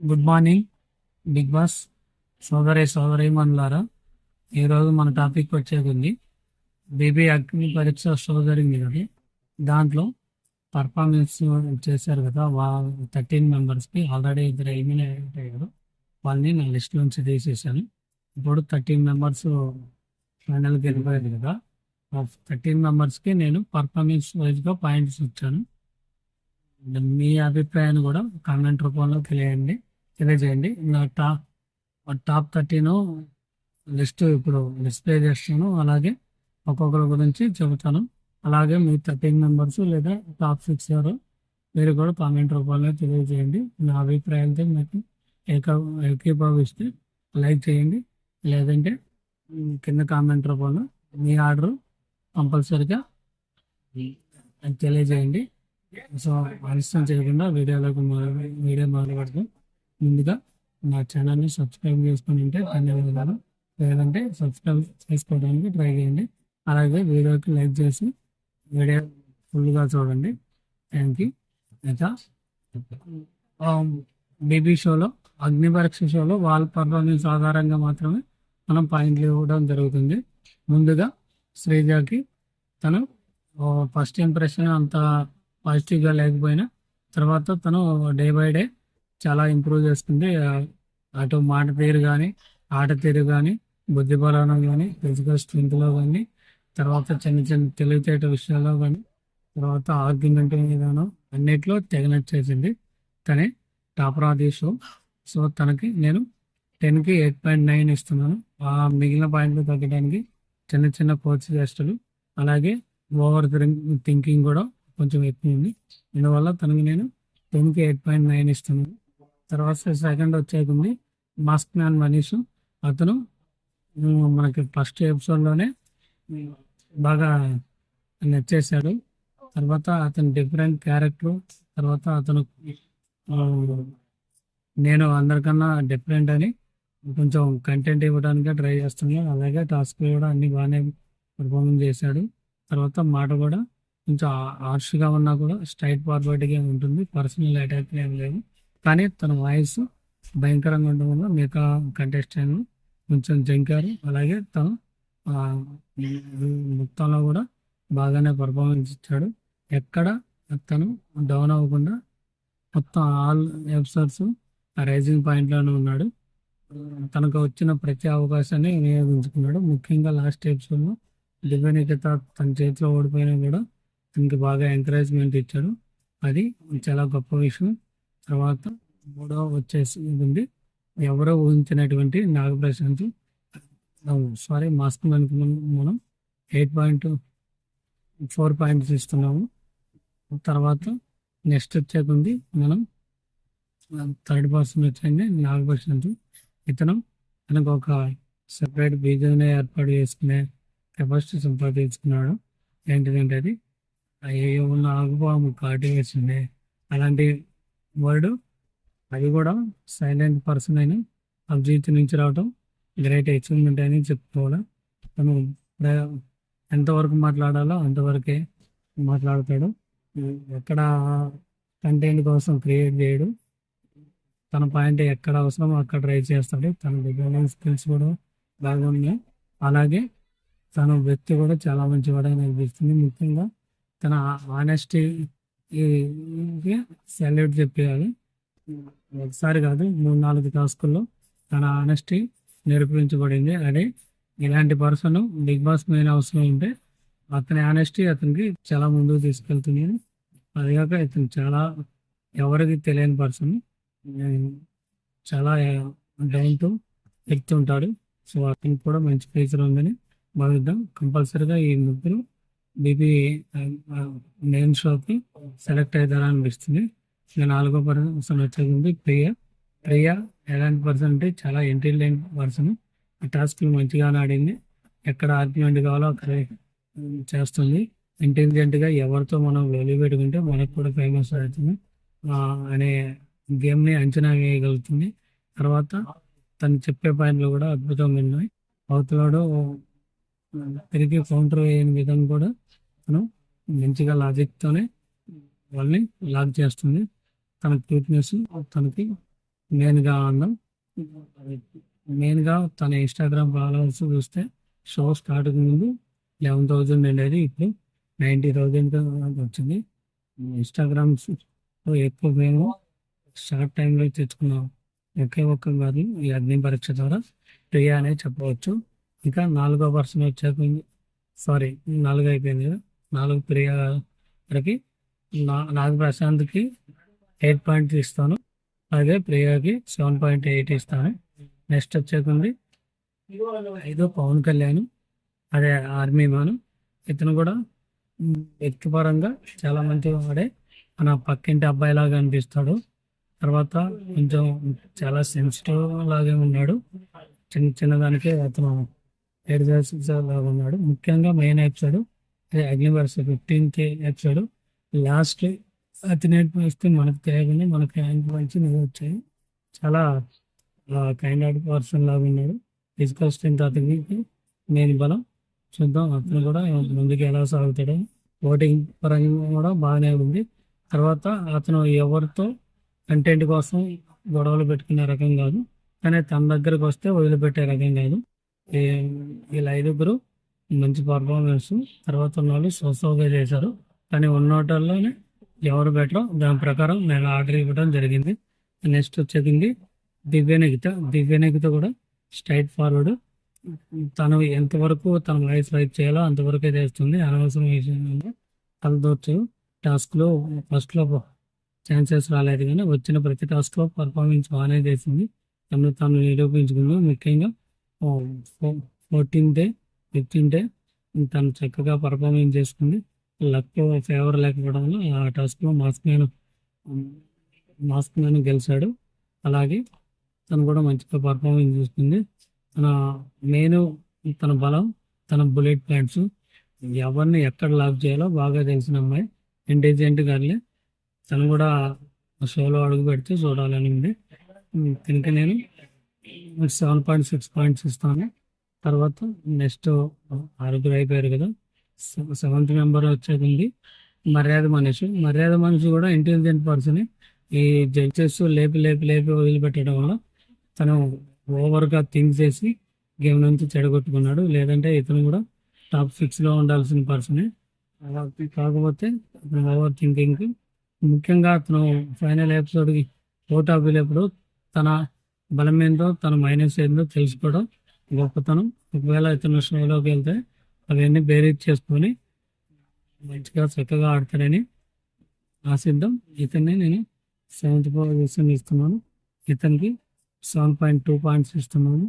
Good morning Bigg Boss సోదరీమణులారా. ఈరోజు మన టాపిక్ వచ్చేది బీబీ అగ్ని పరీక్ష షో జరిగింది కదా. దాంట్లో పర్ఫార్మెన్స్ చేశారు కదా. 13 మెంబర్స్కి ఆల్రెడీ ఇద్దరు ఎలిమినేట్ అయ్యారు. వాళ్ళని నా లిస్ట్ నుంచి తీసేసాను. ఇప్పుడు 13 మెంబర్స్ ఫైనల్కి వెళ్ళిపోయారు కదా. ఆ 13 మెంబర్స్కి నేను పర్ఫార్మెన్స్ వైజ్గా పాయింట్స్ ఇచ్చాను. మీ అభిప్రాయాన్ని కూడా కామెంట్ రూపంలో తెలియజేయండి. నా టాప్ 13 లిస్ట్ ఇప్పుడు డిస్ప్లే చేస్తాను. అలాగే ఒక్కొక్కరి గురించి చెబుతాను. అలాగే మీ 13 మెంబర్స్ లేదా టాప్ 6 ఎవరు మీరు కూడా కామెంట్ రూపంలో తెలియజేయండి. నా అభిప్రాయాలతో మీకు ఏకీభవిస్తే లైక్ చేయండి, లేదంటే కింద కామెంట్ రూపంలో మీ ఆర్డర్ కంపల్సరిగా తెలియజేయండి. సో ఆలస్యం చేయకుండా వీడియో మొదలు పెడతాం. ముందుగా నా ఛానల్ని సబ్స్క్రైబ్ చేసుకుని ఉంటే ధన్యవాదాలు. లేదంటే సబ్స్క్రైబ్ చేసుకోవడానికి ట్రై చేయండి. అలాగే వీడియోకి లైక్ చేసి వీడియో ఫుల్గా చూడండి. Thank you. ఇంకా బీబీ షోలో, అగ్ని పరీక్ష షోలో వాళ్ళ పర్ఫార్మెన్స్ ఆధారంగా మాత్రమే మనం పాయింట్లు ఇవ్వడం జరుగుతుంది. ముందుగా శ్రీజాకి తను ఫస్ట్ ఇంప్రెషన్ అంత పాజిటివ్గా లేకపోయినా తర్వాత తను డే బై డే చాలా ఇంప్రూవ్ చేసుకుంది. అటు మాట తీరు కానీ, ఆట తీరు కానీ, బుద్ధి బలం కానీ, ఫిజికల్ స్ట్రెంత్లో కానీ, తర్వాత చిన్న చిన్న తెలివితేట విషయాల్లో కానీ, తర్వాత ఆర్గ్యుమెంట్ విధానం అన్నిట్లో తెగ నచ్చేసింది. తనే topper of the show. So తనకి నేను 10కి 8.9 ఇస్తున్నాను. ఆ మిగిలిన పాయింట్లు తగ్గడానికి చిన్న చిన్న కోచ్ చేష్టలు, అలాగే ఓవర్ థింకింగ్ కూడా కొంచెం ఎక్కువ ఉంది. దీనివల్ల తనకి నేను 10కి 8.9 ఇస్తున్నాను. తర్వాత సెకండ్ వచ్చేది మాస్క్ మ్యాన్ మనీష్. అతను మనకి ఫస్ట్ ఎపిసోడ్లోనే బాగా నచ్చేశాడు. తర్వాత అతను డిఫరెంట్ క్యారెక్టర్, తర్వాత అతను నేను అందరికన్నా డిఫరెంట్ అని కొంచెం కంటెంట్ ఇవ్వడానికి ట్రై చేస్తున్నాను. అలాగే టాస్క్ కూడా అన్ని బాగానే పర్ఫార్మెన్స్ చేశాడు. తర్వాత మాట కూడా కొంచెం హార్ష్గా ఉన్నా కూడా స్ట్రైట్ ఫార్వర్డ్గా ఉంటుంది. పర్సనల్ అటాక్ ఏం లేదు. కానీ తన వాయిస్ భయంకరంగా ఉండడం వల్ల మిగతా కంటెస్టెంట్ కొంచెం జంకారు. అలాగే తను మొత్తంలో కూడా బాగానే పర్ఫార్మెన్స్ ఇచ్చాడు. ఎక్కడ తను డౌన్ అవ్వకుండా మొత్తం ఆల్ ఎపిసోడ్స్ రైజింగ్ పాయింట్లోనే ఉన్నాడు. తనకు వచ్చిన ప్రతి అవకాశాన్ని వినియోగించుకున్నాడు. ముఖ్యంగా లాస్ట్ ఎపిసోడ్లో దివ్యనిఖిత తన చేతిలో ఓడిపోయినా కూడా తనకి బాగా ఎంకరేజ్మెంట్ ఇచ్చాడు. అది చాలా గొప్ప విషయం. తర్వాత మూడవ వచ్చేసి ఉంది ఎవరో ఊహించినటువంటి నాగప్రశాంత్. మాస్క్ మనం 8.4 పాయింట్స్ ఇస్తున్నాము. తర్వాత నెక్స్ట్ వచ్చేది మనం థర్డ్ పర్సన్ వచ్చేది నాగప్రశాంత్. ఇతను తనకు ఒక సెపరేట్ బీజాన్ని ఏర్పాటు చేసుకునే కెపాసిటీ సంపాదించుకున్నాడు. ఏంటిదంటే అది అయ్యో నాగుపాము కాటి వేసింది అలాంటి వర్డ్. అది కూడా సైలెంట్ పర్సన్ అయిన అభిజిత్ నుంచి రావటం గ్రేట్ అచీవ్మెంట్ అని చెప్పుకోవాలి. తను ఎంతవరకు మాట్లాడాలో అంతవరకే మాట్లాడతాడు. ఎక్కడ కంటెంట్ కోసం క్రియేట్ చేయడు. తన పాయింట్ ఎక్కడ అవసరమో అక్కడ ట్రై చేస్తాడు. తన డిజైనింగ్ స్కిల్స్ కూడా బాగున్నాయి. అలాగే తన వ్యక్తి కూడా చాలా మంచివాడని అనిపిస్తుంది. ముఖ్యంగా తన ఆనెస్టీకి సెల్యూట్ చెప్పేయాలి. ఒకసారి కాదు 3-4 టాస్కుల్లో తన ఆనెస్టీ నిరూపించబడింది. అదే ఇలాంటి పర్సన్ బిగ్ బాస్ మెయిన్ హౌస్లో ఉంటే అతని ఆనెస్టీ అతనికి చాలా ముందుకు తీసుకెళ్తుంది. అదిగాక ఇతను చాలా ఎవరికి తెలియని పర్సన్, చాలా డౌన్ టు ఎర్త్ ఉంటాడు. సో అతనికి కూడా మంచి ఫీచర్ ఉందని భావిద్దాం. కంపల్సరీగా ఈ ముగ్గురు బీబీ మెయిన్ షోకి సెలెక్ట్ అవుతారని అనిపిస్తుంది. ఇక 4వ పర్సన్ వచ్చేది ప్రియ. ఎలాంటి పర్సన్ అంటే చాలా ఇంటెలిజెంట్ పర్సన్. ఈ టాస్క్లు మంచిగానే ఆడింది. ఎక్కడ ఆర్గ్యుమెంట్ కావాలో అక్కడ చేస్తుంది. ఇంటెలిజెంట్గా ఎవరితో మనం వెలి పెట్టుకుంటే మనకు కూడా ఫేమస్ అవుతుంది అనే గేమ్ని అంచనా వేయగలుగుతుంది. తర్వాత తను చెప్పే పాయింట్లు కూడా అద్భుతంగా ఉన్నాయి. అవతలాడు తిరిగి కౌంటర్ వేయని విధంగా కూడా తను మంచిగా లాజిక్తోనే వాళ్ళని లాక్ చేస్తుంది. తన క్యూట్నెస్ తనకి మెయిన్గా అందం. మెయిన్గా తన ఇన్స్టాగ్రామ్ ఫాలోవర్స్ చూస్తే షో స్టార్ట్కి ముందు 11,000 ఉండేది, ఇప్పుడు 90,000 వచ్చింది. ఇన్స్టాగ్రామ్ ఎక్కువ మేము షార్ట్ టైంలో తెచ్చుకున్నాం ఒకే ఒక్క కాదు, ఈ అగ్ని పరీక్ష ద్వారా ప్రియా అనే చెప్పవచ్చు. ఇంకా 4వ పర్సన్ వచ్చాక, సారీ 4 అయిపోయింది కదా, 4 ప్రియా గారికి, నాగ ప్రశాంత్కి 8 ఇస్తాను, అలాగే ప్రియాకి 7.8 ఇస్తాను. నెక్స్ట్ వచ్చేకుంది 5 పవన్ కళ్యాణ్, అదే ఆర్మీ మ్యాన్. ఇతను కూడా వ్యక్తిపరంగా చాలా మంచి వాడే, మన పక్కింటి అబ్బాయి లాగా అనిపిస్తాడు. తర్వాత కొంచెం చాలా సెన్సిటివ్ లాగే ఉన్నాడు, చిన్న చిన్నదానికే అతను లాగా ఉన్నాడు. ముఖ్యంగా మెయిన్ ఎపిసోడ్ అదే అగ్నివర్ష 15th ఎపిసోడ్ లాస్ట్ అతని వస్తే మనకు తెలియకుండా మనకి ఆయన మంచి నిజం వచ్చాయి. చాలా కైండ్ ఆఫ్ పర్సన్ లాగా ఉన్నాడు. ఫిజికల్ స్ట్రెంత్ అతనికి మెయిన్ బలం. చూద్దాం అతను కూడా ముందుకు ఎలా సాగుతాడో. ఓటింగ్ పరంగా కూడా బాగానే ఉంది. తర్వాత అతను ఎవరితో కంటెంట్ కోసం గొడవలు పెట్టుకునే రకం కాదు, కానీ తన దగ్గరకు వస్తే వదిలిపెట్టే రకం కాదు. వీళ్ళ 5 మంచి పర్ఫార్మెన్స్. తర్వాత ఉన్న వాళ్ళు సోసోగా చేశారు, కానీ ఉన్నోటల్లోనే ఎవరు బెటరో దాని ప్రకారం నేను ఆర్డర్ ఇవ్వడం జరిగింది. నెక్స్ట్ వచ్చేది దివ్యనిగిత కూడా స్ట్రైట్ ఫార్వర్డ్. తను ఎంతవరకు తన వాయిస్ రైట్ చేయాలో అంతవరకే చేస్తుంది. అనవసరం విషయంలో తలదూర్చు. టాస్క్లో ఫస్ట్లో ఛాన్సెస్ రాలేదు, కానీ వచ్చిన ప్రతి టాస్క్లో పర్ఫార్మెన్స్ బాగానే చేసింది. తను నిరూపించుకుంది. ముఖ్యంగా 14th డే 15th డే తను చక్కగా పర్ఫార్మెన్స్ చేసుకుంది. లక్ ఫేవర్ లేకపోవడం వల్ల ఆ టాస్క్లో మాస్క్ మ్యాన్ గెలిచాడు. అలాగే తను కూడా మంచిగా పర్ఫార్మెన్స్ చేస్తుంది. తన మెయిన్ తన బలం, తన బుల్లెట్ ప్లాంట్స్, ఎవరిని ఎక్కడ లాక్ చేయాలో బాగా తెలిసిన అమ్మాయి, ఇంటెలిజెంట్ గానే. తను కూడా షోలో అడుగు పెడితే చూడాలని ఉంది. కనుక నేను 7.6 పాయింట్స్ ఇస్తాను. తర్వాత నెక్స్ట్ 6 అయిపోయారు కదా, 7th మెంబర్ వచ్చేది మర్యాద మనిషి కూడా ఇంటెలిజెంట్ పర్సన్. ఈ జడ్జెస్ లేపి లేపి లేపి వదిలిపెట్టడం వల్ల తను ఓవర్గా థింక్ చేసి గేమ్ నుంచి చెడగొట్టుకున్నాడు. లేదంటే ఇతను కూడా టాప్ 6లో ఉండాల్సిన పర్సనే. కాకపోతే అతను ఓవర్ థింకింగ్. ముఖ్యంగా అతను ఫైనల్ ఎపిసోడ్కి అవుట్ ఆఫ్ వెళ్ళేప్పుడు తన బలం ఏందో తన మైనస్ ఏందో తెలుసుకోవడం గొప్పతనం. ఒకవేళ ఇతను షోలోకి వెళ్తే అవన్నీ బేరీజ్ చేసుకొని మంచిగా చక్కగా ఆడతాడని ఆశిద్దాం. ఇతన్ని నేను 7th పొజిషన్ ఇస్తున్నాను. ఇతనికి 7.2 పాయింట్స్ ఇస్తున్నాను.